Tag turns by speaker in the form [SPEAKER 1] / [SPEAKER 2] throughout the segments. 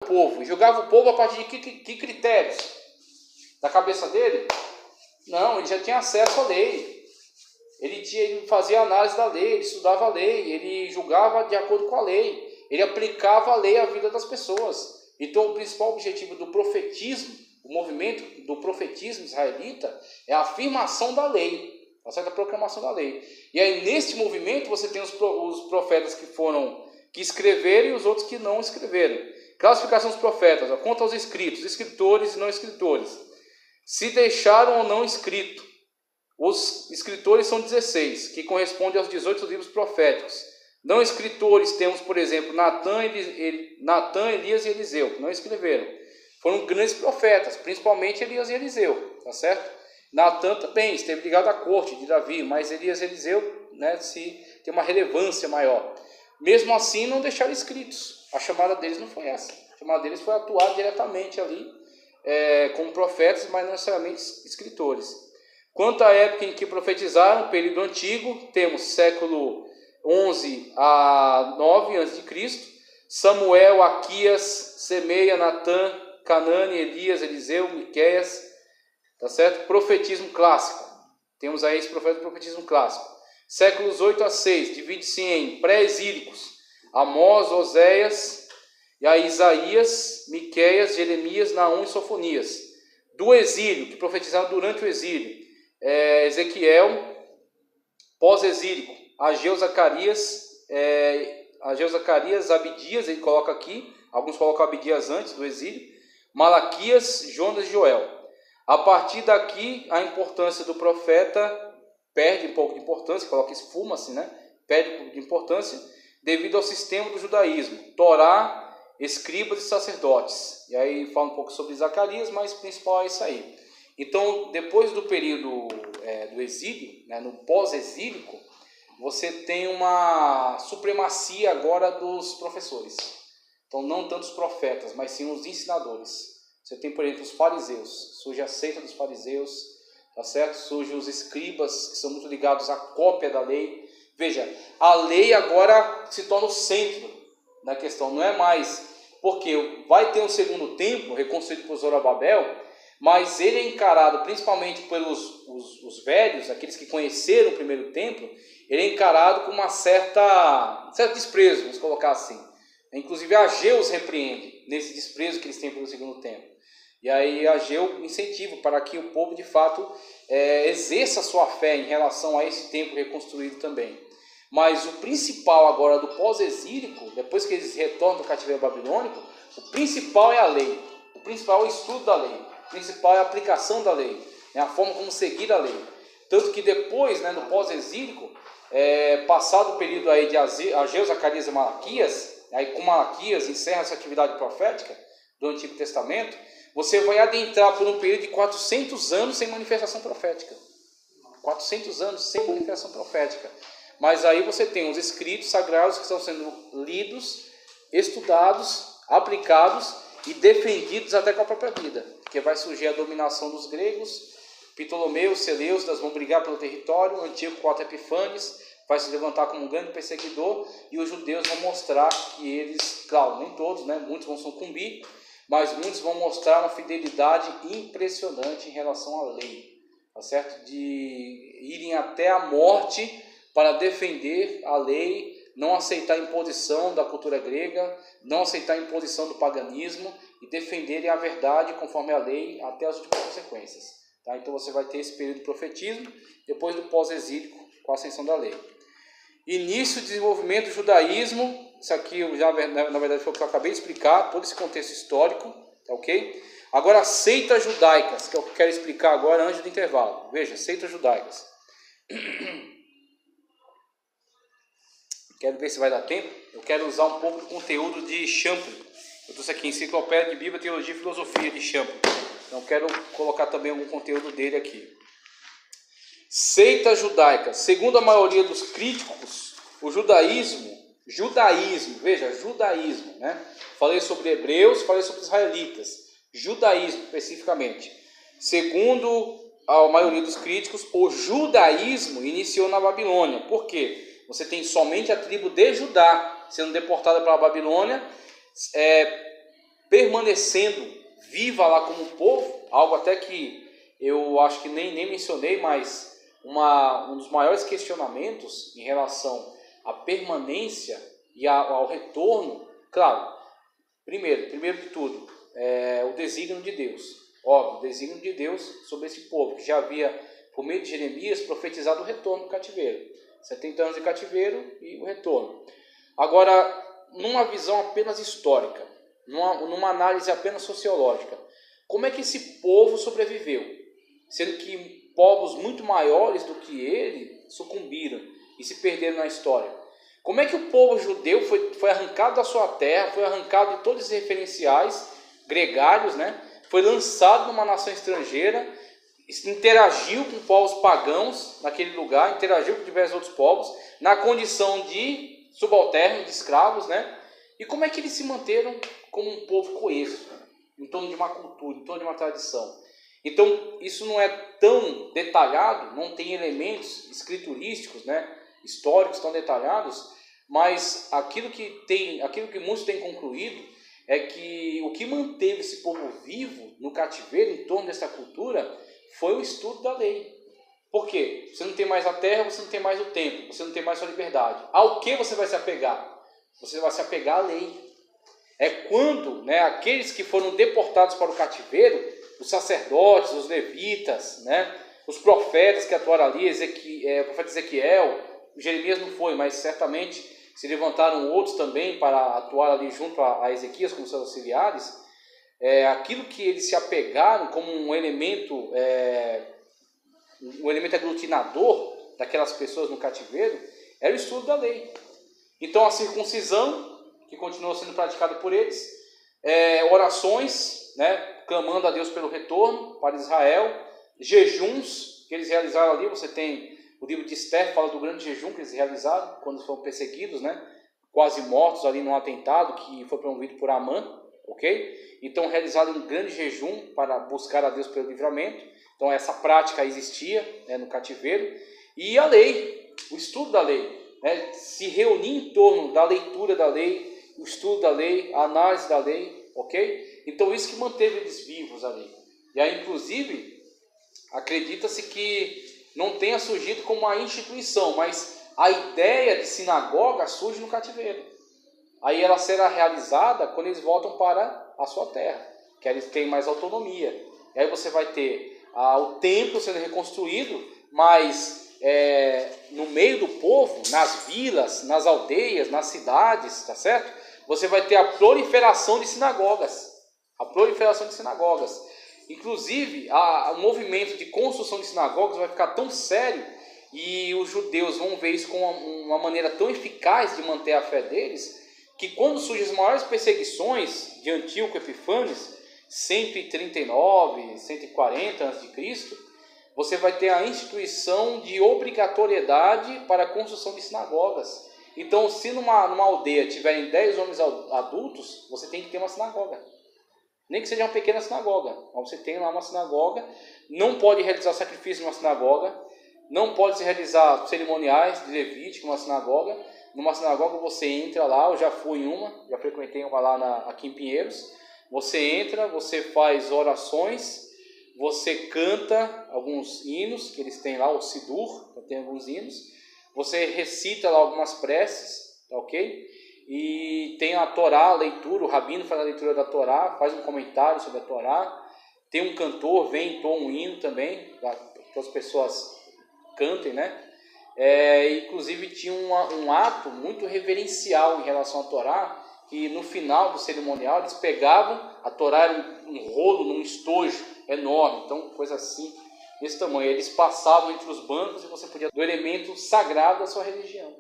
[SPEAKER 1] o povo. E julgava o povo a partir de que critérios? Da cabeça dele? Não, ele já tinha acesso à lei. Ele fazia análise da lei, ele estudava a lei, ele julgava de acordo com a lei. Ele aplicava a lei à vida das pessoas. Então o principal objetivo do profetismo, o movimento do profetismo israelita, é a afirmação da lei, a proclamação da lei. E aí neste movimento você tem os profetas que escreveram e os outros que não escreveram. Classificação dos profetas, quanto aos escritos, escritores e não escritores. Se deixaram ou não escrito. Os escritores são 16, que correspondem aos 18 livros proféticos. Não escritores temos, por exemplo, Natã, Elias e Eliseu, que não escreveram. Foram grandes profetas, principalmente Elias e Eliseu, tá certo? Natã também esteve ligado à corte de Davi, mas Elias e Eliseu, né, tem uma relevância maior. Mesmo assim, não deixaram escritos. A chamada deles não foi essa. A chamada deles foi atuar diretamente ali, como profetas, mas não necessariamente escritores. Quanto à época em que profetizaram, período antigo, temos século 11 a 9 a.C., Samuel, Aquias, Semeia, Natã, Canane, Elias, Eliseu, Miqueias, tá certo? Profetismo clássico. Temos aí esse profetismo clássico. Séculos 8 a 6, divide-se em pré-exílicos, Amós, Oséias, e aí Isaías, Miqueias, Jeremias, Naum e Sofonias. Do exílio, que profetizaram durante o exílio, Ezequiel, pós-exílico, Ageu, Zacarias, Abdias, ele coloca aqui, alguns colocam Abdias antes do exílio, Malaquias, Jonas e Joel. A partir daqui, a importância do profeta perde um pouco de importância, coloca esfuma-se, né? Perde um pouco de importância, devido ao sistema do judaísmo, Torá, escribas e sacerdotes. E aí fala um pouco sobre Zacarias, mas o principal é isso aí. Então, depois do período do exílio, né, no pós-exílico, você tem uma supremacia agora dos professores. Então, não tanto os profetas, mas sim os ensinadores. Você tem, por exemplo, os fariseus. Surge a seita dos fariseus, tá certo? Surgem os escribas, que são muito ligados à cópia da lei. Veja, a lei agora se torna o centro da questão. Não é mais porque vai ter um segundo templo, reconstruído por Zorobabel, mas ele é encarado principalmente pelos os velhos, aqueles que conheceram o primeiro templo, ele é encarado com um certo desprezo, vamos colocar assim. Inclusive Ageu os repreende nesse desprezo que eles têm pelo segundo templo. E aí Ageu incentiva para que o povo de fato exerça a sua fé em relação a esse templo reconstruído também. Mas o principal agora do pós-exílico, depois que eles retornam do cativeiro babilônico, o principal é a lei, o principal é o estudo da lei, o principal é a aplicação da lei, a forma como seguir a lei. Tanto que depois, no pós-exílico, passado o período aí de Ageu, Zacarias e Malaquias, aí com Malaquias encerra essa atividade profética do Antigo Testamento, você vai adentrar por um período de 400 anos sem manifestação profética. 400 anos sem manifestação profética. Mas aí você tem os escritos sagrados que estão sendo lidos, estudados, aplicados e defendidos até com a própria vida. Porque vai surgir a dominação dos gregos, Ptolomeus, Seleucidas vão brigar pelo território, o Antíoco Epífanes vai se levantar como um grande perseguidor e os judeus vão mostrar que eles, claro, nem todos, muitos vão sucumbir, mas muitos vão mostrar uma fidelidade impressionante em relação à lei, tá certo? De irem até a morte para defender a lei, não aceitar a imposição da cultura grega, não aceitar a imposição do paganismo e defenderem a verdade conforme a lei até as últimas consequências. Tá? Então você vai ter esse período de profetismo, depois do pós-exílico, com a ascensão da lei. Início e desenvolvimento do judaísmo, isso aqui já, na verdade foi o que eu acabei de explicar, todo esse contexto histórico, tá ok? Agora, seitas judaicas, que eu quero explicar agora antes do intervalo. Veja, seitas judaicas. Quero ver se vai dar tempo. Eu quero usar um pouco do conteúdo de Champlin. Eu trouxe aqui Enciclopédia de Bíblia, Teologia e Filosofia de Champlin. Então quero colocar também algum conteúdo dele aqui. Seitas judaicas. Segundo a maioria dos críticos, o judaísmo, veja, judaísmo, Falei sobre hebreus, falei sobre israelitas. Judaísmo, especificamente. Segundo a maioria dos críticos, o judaísmo iniciou na Babilônia. Por quê? Você tem somente a tribo de Judá sendo deportada para a Babilônia, permanecendo viva lá como povo, algo até que eu acho que nem mencionei, mas um dos maiores questionamentos em relação à permanência e ao retorno, claro, primeiro de tudo, o desígnio de Deus. Óbvio, o desígnio de Deus sobre esse povo, que já havia, por meio de Jeremias, profetizado o retorno do cativeiro. 70 anos de cativeiro e o retorno. Agora, numa visão apenas histórica, numa análise apenas sociológica, como é que esse povo sobreviveu? Sendo que povos muito maiores do que ele sucumbiram e se perderam na história. Como é que o povo judeu foi arrancado da sua terra, foi arrancado de todos os referenciais gregários, né? Foi lançado numa nação estrangeira, interagiu com povos pagãos naquele lugar, interagiu com diversos outros povos, na condição de subalternos, de escravos, né? E como é que eles se manteram como um povo coeso, em torno de uma cultura, em torno de uma tradição? Então, isso não é tão detalhado, não tem elementos escriturísticos, né, históricos tão detalhados, mas aquilo que muitos têm concluído é que o que manteve esse povo vivo no cativeiro, em torno dessa cultura, foi o estudo da lei. Por quê? Você não tem mais a terra, você não tem mais o tempo, você não tem mais sua liberdade. Ao que você vai se apegar? Você vai se apegar à lei. É quando, né, aqueles que foram deportados para o cativeiro, os sacerdotes, os levitas, né, os profetas que atuaram ali, o profeta Ezequiel, Jeremias não foi, mas certamente se levantaram outros também para atuar ali junto a Ezequias como seus auxiliares. Aquilo que eles se apegaram como um elemento aglutinador daquelas pessoas no cativeiro era o estudo da lei. Então a circuncisão, que continuou sendo praticada por eles, orações, né, clamando a Deus pelo retorno para Israel, jejuns que eles realizaram ali. Você tem o livro de Esther, fala do grande jejum que eles realizaram quando foram perseguidos, né, quase mortos ali num atentado que foi promovido por Amã, ok? Então realizaram um grande jejum para buscar a Deus pelo livramento. Então essa prática existia, né, no cativeiro. E a lei, o estudo da lei, né, se reunir em torno da leitura da lei, o estudo da lei, a análise da lei, ok? Então isso que manteve eles vivos ali. E aí, inclusive, acredita-se que não tenha surgido como uma instituição, mas a ideia de sinagoga surge no cativeiro. Aí ela será realizada quando eles voltam para a sua terra, que eles têm mais autonomia. E aí você vai ter o templo sendo reconstruído, mas no meio do povo, nas vilas, nas aldeias, nas cidades, tá certo? Você vai ter a proliferação de sinagogas. A proliferação de sinagogas. Inclusive, o movimento de construção de sinagogas vai ficar tão sério e os judeus vão ver isso como uma maneira tão eficaz de manter a fé deles, que quando surgem as maiores perseguições de Antíoco Epífanes, 139, 140 a.C., você vai ter a instituição de obrigatoriedade para a construção de sinagogas. Então, se numa aldeia tiverem 10 homens adultos, você tem que ter uma sinagoga. Nem que seja uma pequena sinagoga. Mas você tem lá uma sinagoga, não pode realizar sacrifício numa sinagoga, não pode se realizar cerimoniais de Levítico numa sinagoga. Numa sinagoga você entra lá, eu já fui em uma, já frequentei uma lá aqui em Pinheiros. Você entra, você faz orações, você canta alguns hinos, que eles têm lá, o Sidur, tem alguns hinos. Você recita lá algumas preces, tá ok? E tem a Torá, a leitura, o rabino faz a leitura da Torá, faz um comentário sobre a Torá. Tem um cantor, vem e entoa um hino também, para que as pessoas cantem, né? Inclusive tinha um ato muito reverencial em relação à Torá, que no final do cerimonial eles pegavam, a Torá era um rolo num estojo enorme, então coisa assim, desse tamanho. Eles passavam entre os bancos e você podia do elemento sagrado da sua religião.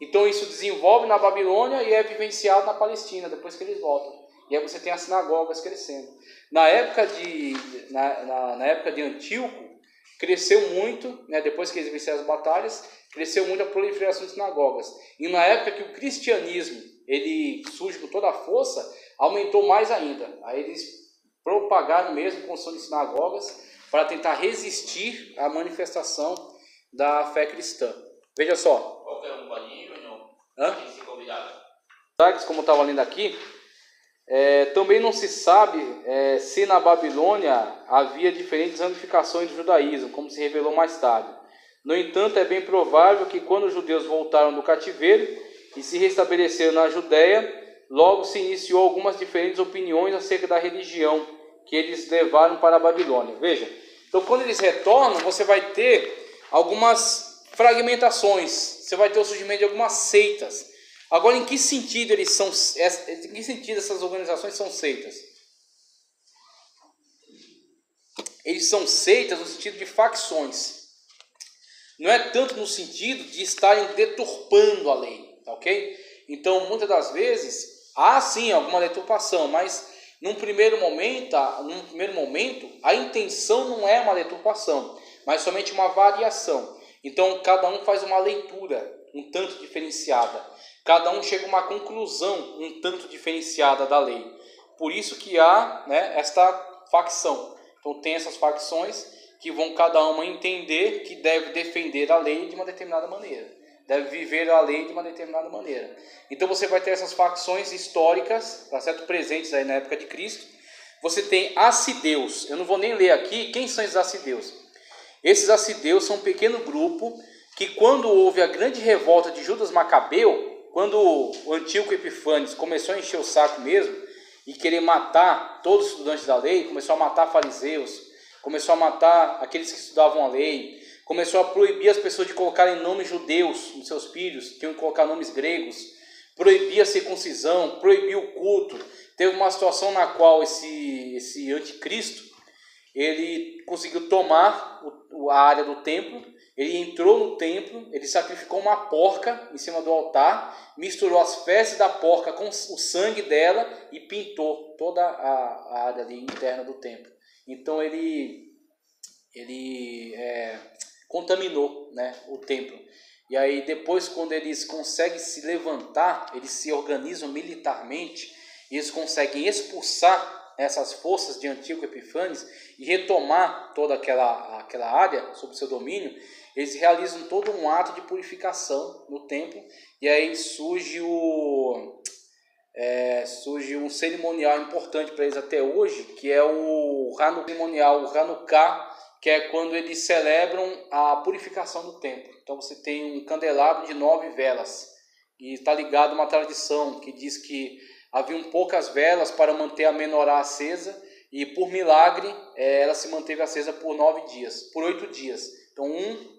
[SPEAKER 1] Então isso desenvolve na Babilônia e é vivenciado na Palestina, depois que eles voltam. E aí você tem as sinagogas crescendo. Na época de Antíoco, cresceu muito, né, depois que eles venceram as batalhas, cresceu muito a proliferação de sinagogas. E na época que o cristianismo ele surge com toda a força, aumentou mais ainda. Aí eles propagaram mesmo a construção de sinagogas para tentar resistir à manifestação da fé cristã. Veja só.
[SPEAKER 2] Qualquer um pode ir ou não?
[SPEAKER 1] Hã?
[SPEAKER 2] Tem que ser convidado.
[SPEAKER 1] Como eu estava lendo aqui, Também não se sabe se na Babilônia havia diferentes ramificações do judaísmo, como se revelou mais tarde. No entanto, é bem provável que quando os judeus voltaram do cativeiro e se restabeleceram na Judéia, logo se iniciou algumas diferentes opiniões acerca da religião que eles levaram para a Babilônia. Veja, então quando eles retornam, você vai ter algumas fragmentações, você vai ter o surgimento de algumas seitas. Agora, em que sentido essas organizações são seitas? Eles são seitas no sentido de facções. Não é tanto no sentido de estarem deturpando a lei, tá ok? Então, muitas das vezes, há sim alguma deturpação, mas num primeiro momento, a intenção não é uma deturpação, mas somente uma variação. Então, cada um faz uma leitura um tanto diferenciada. Cada um chega a uma conclusão um tanto diferenciada da lei. Por isso que há, esta facção. Então tem essas facções que vão cada uma entender que deve defender a lei de uma determinada maneira. Deve viver a lei de uma determinada maneira. Então você vai ter essas facções históricas, tá certo? Presentes aí na época de Cristo. Você tem assideus. Eu não vou nem ler aqui quem são esses assideus. Esses assideus são um pequeno grupo que quando houve a grande revolta de Judas Macabeu, quando o Antíoco Epifânes começou a encher o saco mesmo e querer matar todos os estudantes da lei, começou a matar fariseus, começou a matar aqueles que estudavam a lei, começou a proibir as pessoas de colocarem nomes judeus nos seus filhos, tinham que colocar nomes gregos, proibia a circuncisão, proibia o culto. Teve uma situação na qual esse anticristo, ele conseguiu tomar a área do templo. Ele entrou no templo, ele sacrificou uma porca em cima do altar, misturou as fezes da porca com o sangue dela e pintou toda a área ali interna do templo. Então ele contaminou, o templo. E aí depois, quando eles conseguem se levantar, eles se organizam militarmente, e eles conseguem expulsar essas forças de Antíoco Epifânes e retomar toda aquela área sob seu domínio. Eles realizam todo um ato de purificação no templo, e aí surge um cerimonial importante para eles até hoje, que é o Hanukkah, que é quando eles celebram a purificação do templo. Então você tem um candelabro de 9 velas, e está ligado a uma tradição que diz que haviam poucas velas para manter a menorá acesa, e por milagre ela se manteve acesa por 8 dias. Então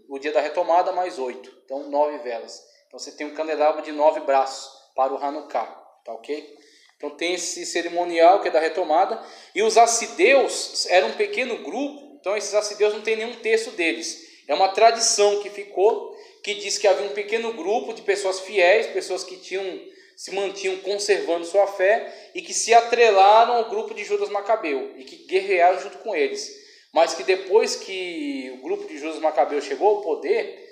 [SPEAKER 1] o dia da retomada mais 8, então 9 velas. Então você tem um candelabro de 9 braços para o Hanukkah, tá ok? Então tem esse cerimonial que é da retomada, e os assideus eram um pequeno grupo. Então esses assideus não tem nenhum texto deles, é uma tradição que ficou, que diz que havia um pequeno grupo de pessoas fiéis, pessoas que se mantinham conservando sua fé e que se atrelaram ao grupo de Judas Macabeu e que guerrearam junto com eles. Mas que depois que o grupo de Judas Macabeu chegou ao poder,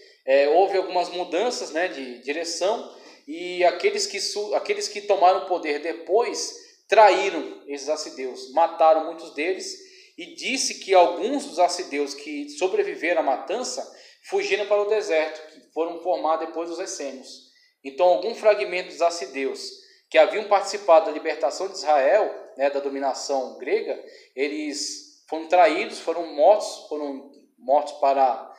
[SPEAKER 1] houve algumas mudanças, de direção, e aqueles que tomaram o poder depois traíram esses assideus, mataram muitos deles, e disse que alguns dos assideus que sobreviveram à matança fugiram para o deserto, que foram formar depois os essênios. Então, algum fragmento dos assideus que haviam participado da libertação de Israel, da dominação grega, eles foram traídos, foram mortos para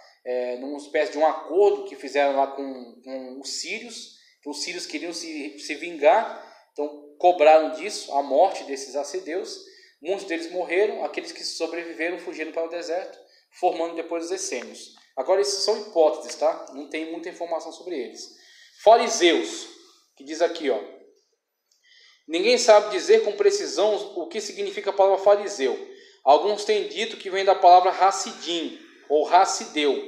[SPEAKER 1] numa espécie de um acordo que fizeram lá com os sírios. Então, os sírios queriam se vingar, então cobraram disso a morte desses assideus. Muitos deles morreram, aqueles que sobreviveram fugiram para o deserto, formando depois os essênios. Agora, isso são hipóteses, tá? Não tem muita informação sobre eles. Fariseus, que diz aqui, ninguém sabe dizer com precisão o que significa a palavra fariseu. Alguns têm dito que vem da palavra Hassidim, ou Hassideu,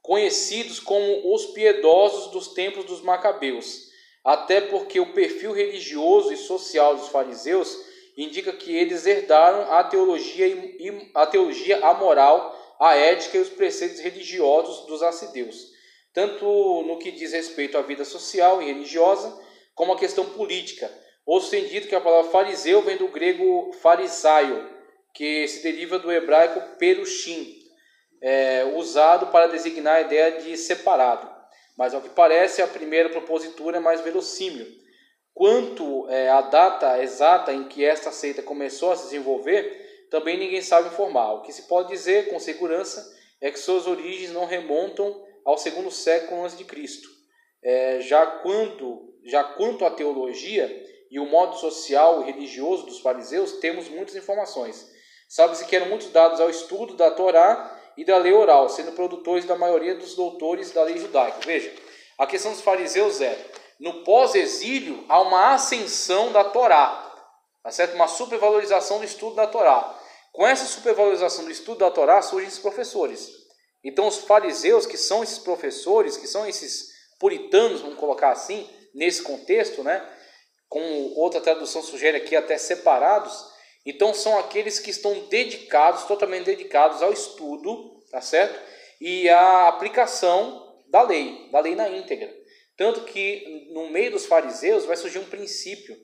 [SPEAKER 1] conhecidos como os piedosos dos templos dos Macabeus, até porque o perfil religioso e social dos fariseus indica que eles herdaram a teologia amoral, a ética e os preceitos religiosos dos hassideus, tanto no que diz respeito à vida social e religiosa, como à questão política. Outros têm dito que a palavra fariseu vem do grego farisaio, que se deriva do hebraico perushim, usado para designar a ideia de separado. Mas, ao que parece, a primeira propositura é mais verossímil. quanto a data exata em que esta seita começou a se desenvolver, também ninguém sabe informar. O que se pode dizer com segurança é que suas origens não remontam ao 2º século a.C. Já quanto à teologia e o modo social e religioso dos fariseus, temos muitas informações. Sabe-se que eram muito dados ao estudo da Torá e da lei oral, sendo produtores da maioria dos doutores da lei judaica. Veja, a questão dos fariseus no pós-exílio, há uma ascensão da Torá, tá certo? Uma supervalorização do estudo da Torá. Com essa supervalorização do estudo da Torá, surgem esses professores. Então, os fariseus, que são esses professores, que são esses puritanos, vamos colocar assim, nesse contexto, né? Como outra tradução sugere aqui, até separados. Então, são aqueles que estão dedicados, totalmente dedicados ao estudo, tá certo? E à aplicação da lei na íntegra. Tanto que no meio dos fariseus vai surgir um princípio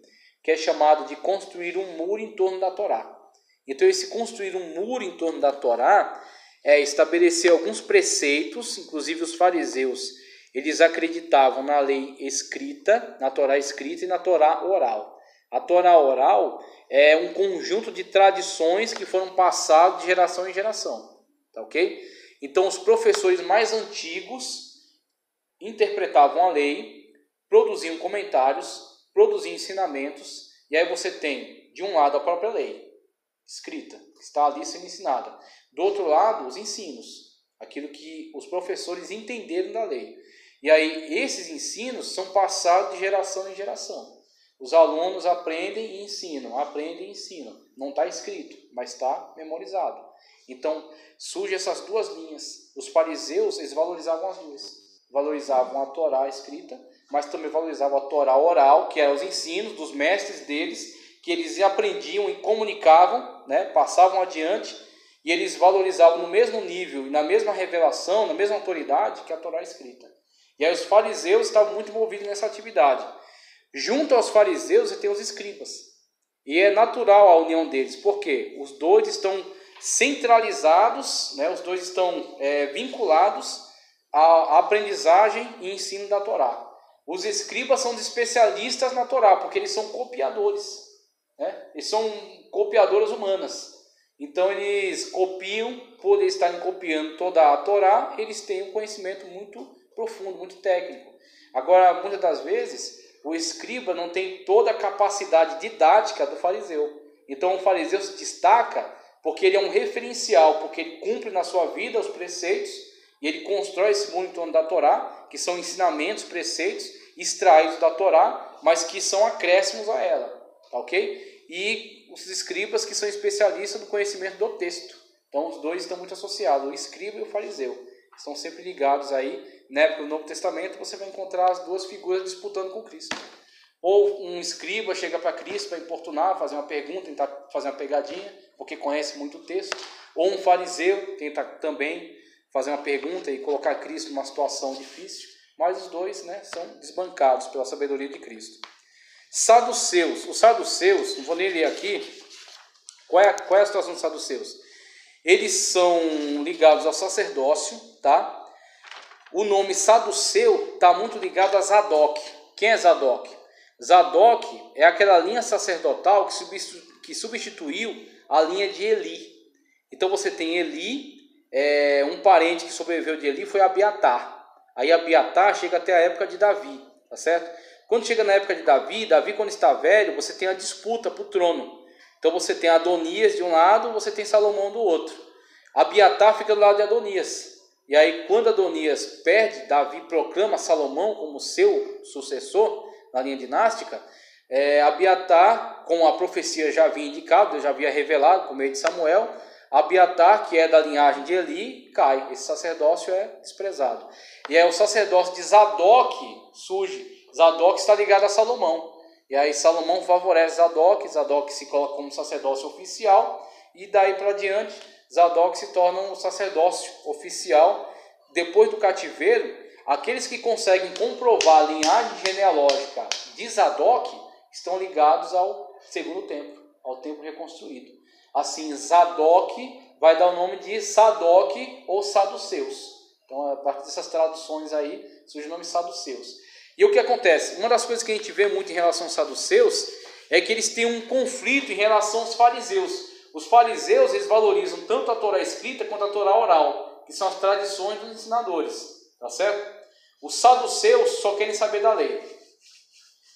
[SPEAKER 1] que é chamado de construir um muro em torno da Torá. Então, esse construir um muro em torno da Torá é estabelecer alguns preceitos. Inclusive os fariseus, eles acreditavam na lei escrita, na Torá escrita e na Torá oral. A Torá oral é um conjunto de tradições que foram passadas de geração em geração, tá ok? Então, os professores mais antigos interpretavam a lei, produziam comentários, produziam ensinamentos, e aí você tem, de um lado, a própria lei escrita, que está ali sendo ensinada. Do outro lado, os ensinos, aquilo que os professores entenderam da lei. E aí, esses ensinos são passados de geração em geração. Os alunos aprendem e ensinam. Não está escrito, mas está memorizado. Então, surgem essas duas linhas. Os fariseus, eles valorizavam as duas. Valorizavam a Torá escrita, mas também valorizavam a Torá oral, que eram os ensinos dos mestres deles, que eles aprendiam e comunicavam, né, passavam adiante, e eles valorizavam no mesmo nível, na mesma revelação, na mesma autoridade que a Torá escrita. E aí os fariseus estavam muito envolvidos nessa atividade. Junto aos fariseus você tem os escribas. E é natural a união deles, porque os dois estão centralizados, né, os dois estão vinculados à aprendizagem e ensino da Torá. Os escribas são especialistas na Torá, porque eles são copiadores, né? Eles são copiadoras humanas. Então eles copiam, por eles estarem copiando toda a Torá, eles têm um conhecimento muito profundo, muito técnico. Agora, muitas das vezes, o escriba não tem toda a capacidade didática do fariseu. Então o fariseu se destaca porque ele é um referencial, porque ele cumpre na sua vida os preceitos, e ele constrói esse mundo em torno da Torá, que são ensinamentos, preceitos, extraídos da Torá, mas que são acréscimos a ela, tá ok? E os escribas, que são especialistas no conhecimento do texto. Então os dois estão muito associados, o escriba e o fariseu. Estão sempre ligados aí. Na época do Novo Testamento você vai encontrar as duas figuras disputando com Cristo. Ou um escriba chega para Cristo para importunar, fazer uma pergunta, tentar fazer uma pegadinha, porque conhece muito o texto. Ou um fariseu tenta também fazer uma pergunta e colocar Cristo numa situação difícil. Mas os dois, né, são desbancados pela sabedoria de Cristo. Saduceus. Os saduceus, não vou nem ler aqui. Qual é a situação dos saduceus? Eles são ligados ao sacerdócio, tá? O nome saduceu está muito ligado a Zadok. Quem é Zadok? Zadok é aquela linha sacerdotal que substituiu a linha de Eli. Então você tem Eli, um parente que sobreviveu de Eli foi Abiatar. Aí Abiatar chega até a época de Davi, tá certo? Quando chega na época de Davi, quando está velho, você tem a disputa para o trono. Então você tem Adonias de um lado, você tem Salomão do outro. Abiatar fica do lado de Adonias. E aí quando Adonias perde, Davi proclama Salomão como seu sucessor na linha dinástica. Abiatar, como a profecia já havia indicado, já havia revelado por meio de Samuel, Abiatar, que é da linhagem de Eli, cai. Esse sacerdócio é desprezado. E aí o sacerdócio de Zadok surge. Zadok está ligado a Salomão. E aí Salomão favorece Zadok, Zadok se coloca como sacerdócio oficial, e daí para diante Zadok se torna um sacerdócio oficial. Depois do cativeiro, aqueles que conseguem comprovar a linhagem genealógica de Zadok estão ligados ao segundo templo, ao templo reconstruído. Assim, Zadok vai dar o nome de Sadoc ou Saduceus. Então, a partir dessas traduções aí, surge o nome Saduceus. E o que acontece? Uma das coisas que a gente vê muito em relação aos saduceus é que eles têm um conflito em relação aos fariseus. Os fariseus, eles valorizam tanto a Torá escrita quanto a Torá oral, que são as tradições dos ensinadores, tá certo? Os saduceus só querem saber da lei.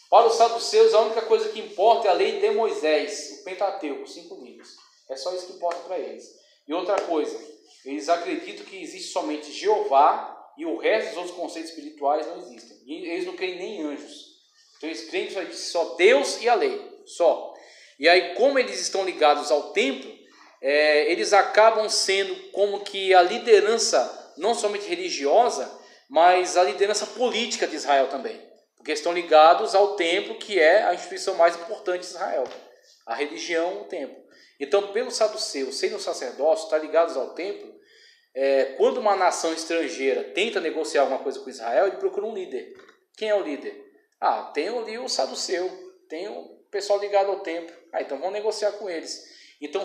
[SPEAKER 1] Para os saduceus, a única coisa que importa é a lei de Moisés, o Pentateuco, os 5 livros. É só isso que importa para eles. E outra coisa, eles acreditam que existe somente Jeová e o resto dos outros conceitos espirituais não existem. E eles não creem nem em anjos. Então eles creem que só existe só Deus e a lei, só. E aí, como eles estão ligados ao templo, eles acabam sendo como que a liderança, não somente religiosa, mas a liderança política de Israel também. Porque estão ligados ao templo, que é a instituição mais importante de Israel. A religião, o templo. Então, pelos saduceus, sendo um sacerdócio, estar ligados ao templo, quando uma nação estrangeira tenta negociar alguma coisa com Israel, ele procura um líder. Quem é o líder? Tem ali o saduceu, tem o pessoal ligado ao templo. Então vamos negociar com eles. Então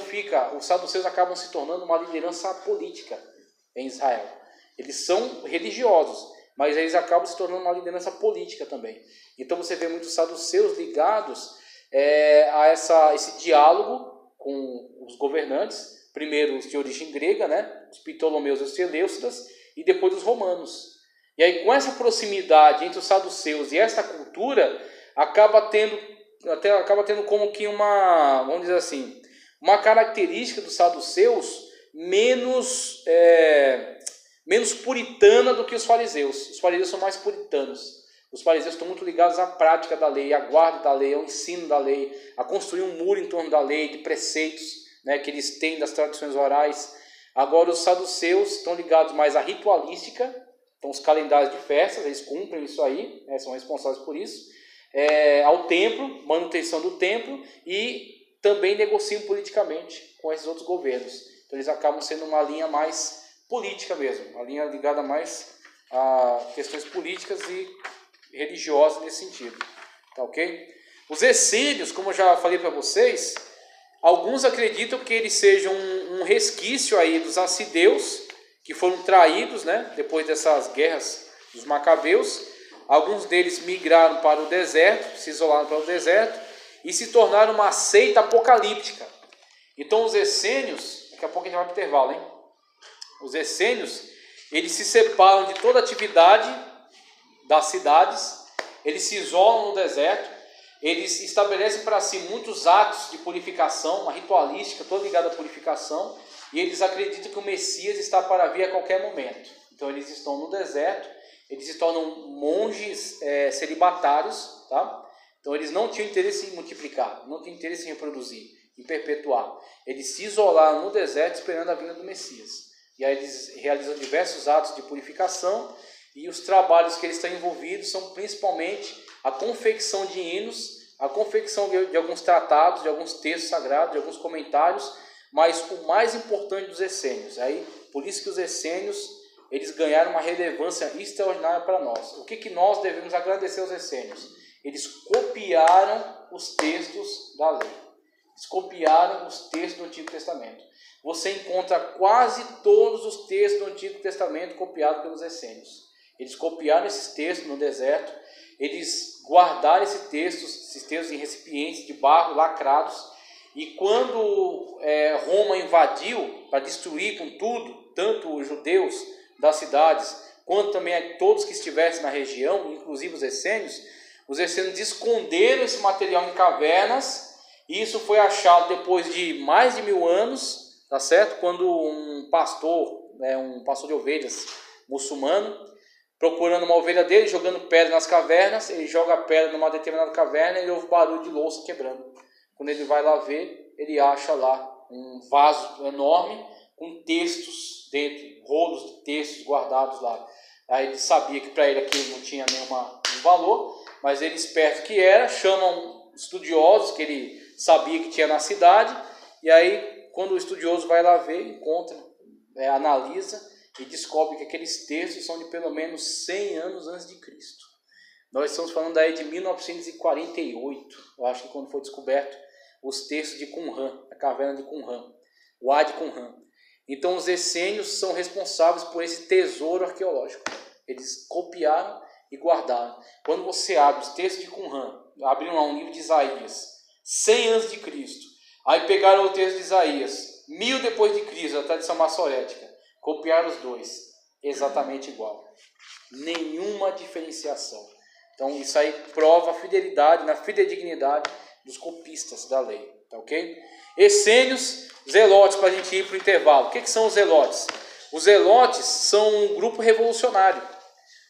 [SPEAKER 1] os saduceus acabam se tornando uma liderança política em Israel. Eles são religiosos, mas eles acabam se tornando uma liderança política também. Então você vê muitos saduceus ligados a esse diálogo com os governantes, primeiro os de origem grega, né? Os Ptolomeus e os Seleucidas, e depois os romanos. E aí, com essa proximidade entre os saduceus e esta cultura, acaba tendo como que vamos dizer assim, uma característica dos saduceus menos puritana do que os fariseus. Os fariseus são mais puritanos. Os fariseus estão muito ligados à prática da lei, à guarda da lei, ao ensino da lei, a construir um muro em torno da lei, de preceitos, né, que eles têm das tradições orais. Agora os saduceus estão ligados mais à ritualística, então os calendários de festas, eles cumprem isso aí, né, são responsáveis por isso, ao templo, manutenção do templo, e também negociam politicamente com esses outros governos. Então eles acabam sendo uma linha mais política mesmo, uma linha ligada mais a questões políticas e religiosas nesse sentido, tá ok? Os essênios, como eu já falei para vocês, alguns acreditam que eles sejam um resquício aí dos assideus, que foram traídos, né, depois dessas guerras dos macabeus. Alguns deles migraram para o deserto, se isolaram para o deserto e se tornaram uma seita apocalíptica. Então os essênios, daqui a pouco a gente vai para o intervalo, hein? Os essênios, eles se separam de toda atividade das cidades, eles se isolam no deserto, eles estabelecem para si muitos atos de purificação, uma ritualística toda ligada à purificação, e eles acreditam que o Messias está para vir a qualquer momento. Então eles estão no deserto, eles se tornam monges celibatários, tá? Então eles não tinham interesse em multiplicar, não tinham interesse em reproduzir, em perpetuar. Eles se isolaram no deserto esperando a vinda do Messias. E aí eles realizam diversos atos de purificação, e os trabalhos que eles estão envolvidos são principalmente a confecção de hinos, a confecção de alguns tratados, de alguns textos sagrados, de alguns comentários, mas o mais importante dos essênios. Aí, por isso que os essênios, eles ganharam uma relevância extraordinária para nós. O que nós devemos agradecer aos essênios? Eles copiaram os textos da lei. Eles copiaram os textos do Antigo Testamento. Você encontra quase todos os textos do Antigo Testamento copiados pelos essênios. Eles copiaram esses textos no deserto, eles guardaram esses textos em recipientes de barro lacrados, e quando Roma invadiu para destruir com tudo, tanto os judeus das cidades, quanto também todos que estivessem na região, inclusive os essênios esconderam esse material em cavernas, e isso foi achado depois de mais de 1000 anos, tá certo? Quando um pastor de ovelhas muçulmano, procurando uma ovelha dele, jogando pedra nas cavernas, ele joga a pedra numa determinada caverna e ele ouve barulho de louça quebrando. Quando ele vai lá ver, ele acha lá um vaso enorme com textos dentro, rolos de textos guardados lá. Aí ele sabia que para ele aquilo não tinha nenhum valor, mas ele, esperto que era, chama estudiosos que ele sabia que tinha na cidade, e aí quando o estudioso vai lá ver, encontra, analisa, e descobre que aqueles textos são de pelo menos 100 anos antes de Cristo. Nós estamos falando aí de 1948, eu acho que quando foi descoberto os textos de Qumran, a caverna de Qumran, o Wadi Qumran. Então os essênios são responsáveis por esse tesouro arqueológico. Eles copiaram e guardaram. Quando você abre os textos de Qumran, abriram lá um livro de Isaías, 100 a.C., aí pegaram o texto de Isaías, 1000 depois de Cristo, a tradição maçorética, copiaram os dois, exatamente igual. Nenhuma diferenciação. Então isso aí prova a fidelidade, na fidedignidade dos copistas da lei, tá ok? Essênios, zelotes, para a gente ir para o intervalo. O que são os zelotes? Os zelotes são um grupo revolucionário.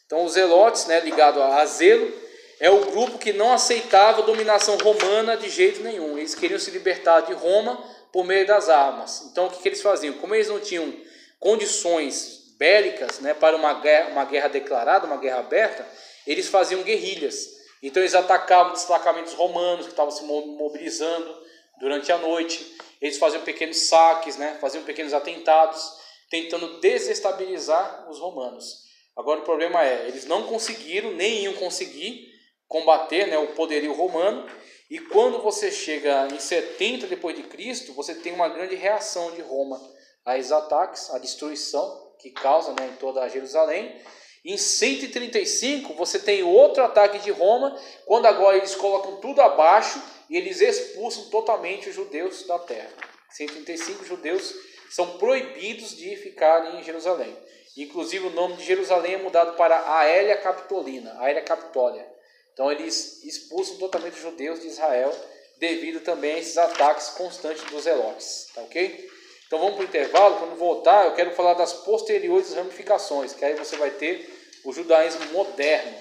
[SPEAKER 1] Então os zelotes, né, ligado a Zelo, é o grupo que não aceitava a dominação romana de jeito nenhum. Eles queriam se libertar de Roma por meio das armas. Então o que eles faziam? Como eles não tinham condições bélicas, né, para uma guerra declarada, uma guerra aberta, eles faziam guerrilhas. Então eles atacavam destacamentos romanos que estavam se mobilizando durante a noite. Eles faziam pequenos saques, né, faziam pequenos atentados, tentando desestabilizar os romanos. Agora o problema é, eles não conseguiram, nem iam conseguir combater, né, o poderio romano. E quando você chega em 70 depois de Cristo, você tem uma grande reação de Roma a esses ataques, a destruição que causa, né, em toda a Jerusalém. Em 135 você tem outro ataque de Roma, quando agora eles colocam tudo abaixo e eles expulsam totalmente os judeus da terra. Em 135 os judeus são proibidos de ficarem em Jerusalém. Inclusive o nome de Jerusalém é mudado para Aelia Capitolina, Aelia Capitólia. Então eles expulsam totalmente os judeus de Israel devido também a esses ataques constantes dos zelotes, tá ok? Então vamos para o intervalo. Quando voltar eu quero falar das posteriores ramificações, que aí você vai ter o judaísmo moderno,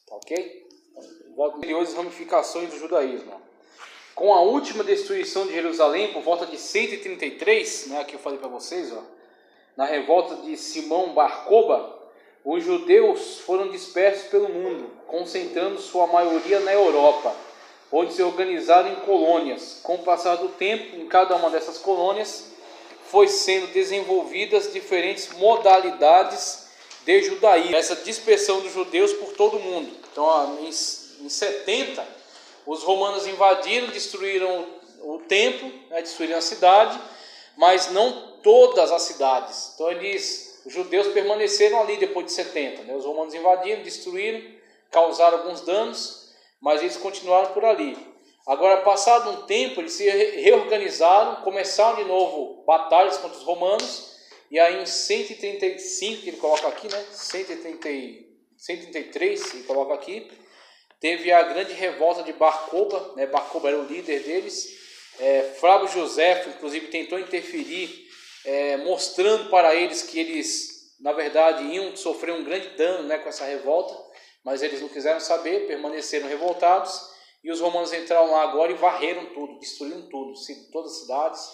[SPEAKER 1] tá ok? Posteriores ramificações do judaísmo. Com a última destruição de Jerusalém por volta de 133, né, que eu falei para vocês, ó, na revolta de Simão Bar Coba, os judeus foram dispersos pelo mundo, concentrando sua maioria na Europa, onde se organizaram em colônias. Com o passar do tempo, em cada uma dessas colônias foi sendo desenvolvidas diferentes modalidades de judaísmo. Essa dispersão dos judeus por todo o mundo. Então, em 70, os romanos invadiram, destruíram o templo, né, destruíram a cidade, mas não todas as cidades. Então os judeus permaneceram ali depois de 70. Né? Os romanos invadiram, destruíram, causaram alguns danos, mas eles continuaram por ali. Agora, passado um tempo, eles se reorganizaram, começaram de novo batalhas contra os romanos, e aí em 135, que ele coloca aqui, né? 133, ele coloca aqui, teve a grande revolta de Bar Coba, né? Bar Coba era o líder deles. Flávio Josefo, inclusive, tentou interferir, mostrando para eles que eles, na verdade, iam sofrer um grande dano, né, com essa revolta, mas eles não quiseram saber, permaneceram revoltados, e os romanos entraram lá agora e varreram tudo, destruíram tudo, todas as cidades,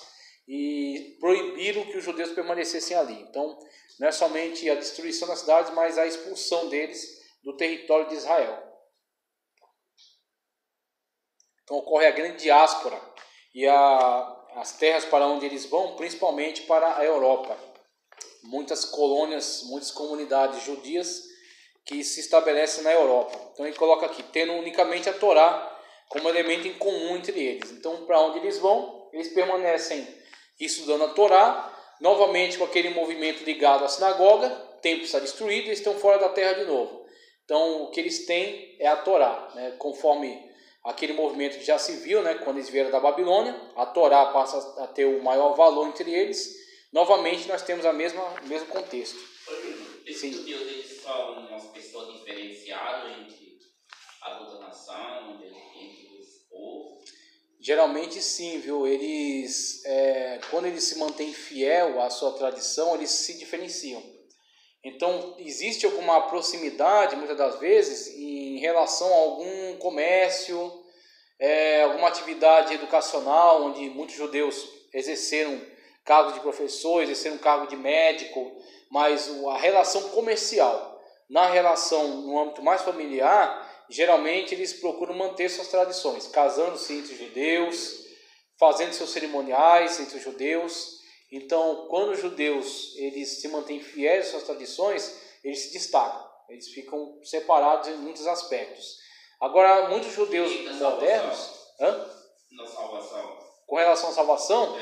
[SPEAKER 1] e proibiram que os judeus permanecessem ali. Então, não é somente a destruição das cidades, mas a expulsão deles do território de Israel. Então ocorre a grande diáspora e as terras para onde eles vão, principalmente para a Europa. Muitas colônias, muitas comunidades judias que se estabelecem na Europa. Então ele coloca aqui, tendo unicamente a Torá como elemento em comum entre eles. Então para onde eles vão, eles permanecem estudando a Torá, novamente com aquele movimento ligado à sinagoga, o templo está destruído, eles estão fora da terra de novo. Então o que eles têm é a Torá, né? Conforme aquele movimento que já se viu, né, quando eles vieram da Babilônia, a Torá passa a ter o maior valor entre eles. Novamente nós temos o mesmo contexto.
[SPEAKER 2] Esses judeus, eles são umas pessoas diferenciadas entre as outras nações, entre os povos?
[SPEAKER 1] Geralmente sim, viu? Eles, quando eles se mantêm fiel à sua tradição, eles se diferenciam. Então existe alguma proximidade, muitas das vezes, em relação a algum comércio, alguma atividade educacional, onde muitos judeus exerceram cargos de professor, exerceram cargo de médico, mas a relação comercial, na relação no âmbito mais familiar, geralmente eles procuram manter suas tradições, casando-se entre judeus, fazendo seus cerimoniais entre os judeus. Então, quando os judeus eles se mantêm fiéis às suas tradições, eles se destacam, eles ficam separados em muitos aspectos. Agora, muitos judeus modernos,
[SPEAKER 2] na salvação,
[SPEAKER 1] com relação à salvação,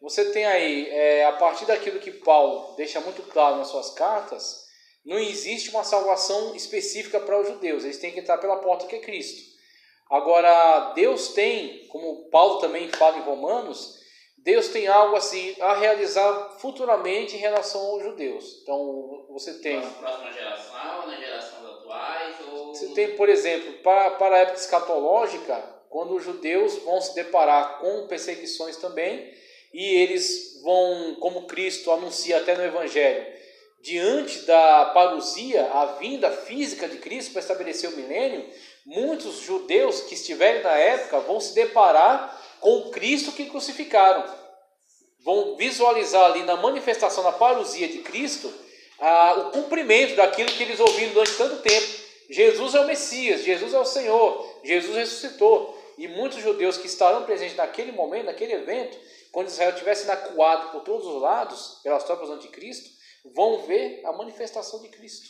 [SPEAKER 1] você tem aí, a partir daquilo que Paulo deixa muito claro nas suas cartas, Não existe uma salvação específica para os judeus. Eles têm que entrar pela porta que é Cristo. Agora, Deus tem, como Paulo também fala em Romanos, Deus tem algo assim a realizar futuramente em relação aos judeus. Então, você tem...
[SPEAKER 2] Na próxima geração, nas gerações atuais? Ou...
[SPEAKER 1] Você tem, por exemplo, para a época escatológica, quando os judeus vão se deparar com perseguições também, e eles vão, como Cristo anuncia até no Evangelho, diante da parousia, a vinda física de Cristo para estabelecer o milênio, muitos judeus que estiverem na época vão se deparar com o Cristo que crucificaram. Vão visualizar ali na manifestação, na parousia de Cristo, o cumprimento daquilo que eles ouviram durante tanto tempo. Jesus é o Messias, Jesus é o Senhor, Jesus ressuscitou. E muitos judeus que estarão presentes naquele momento, naquele evento, quando Israel estiver sendo acuado por todos os lados, pelas tropas do anticristo, vão ver a manifestação de Cristo.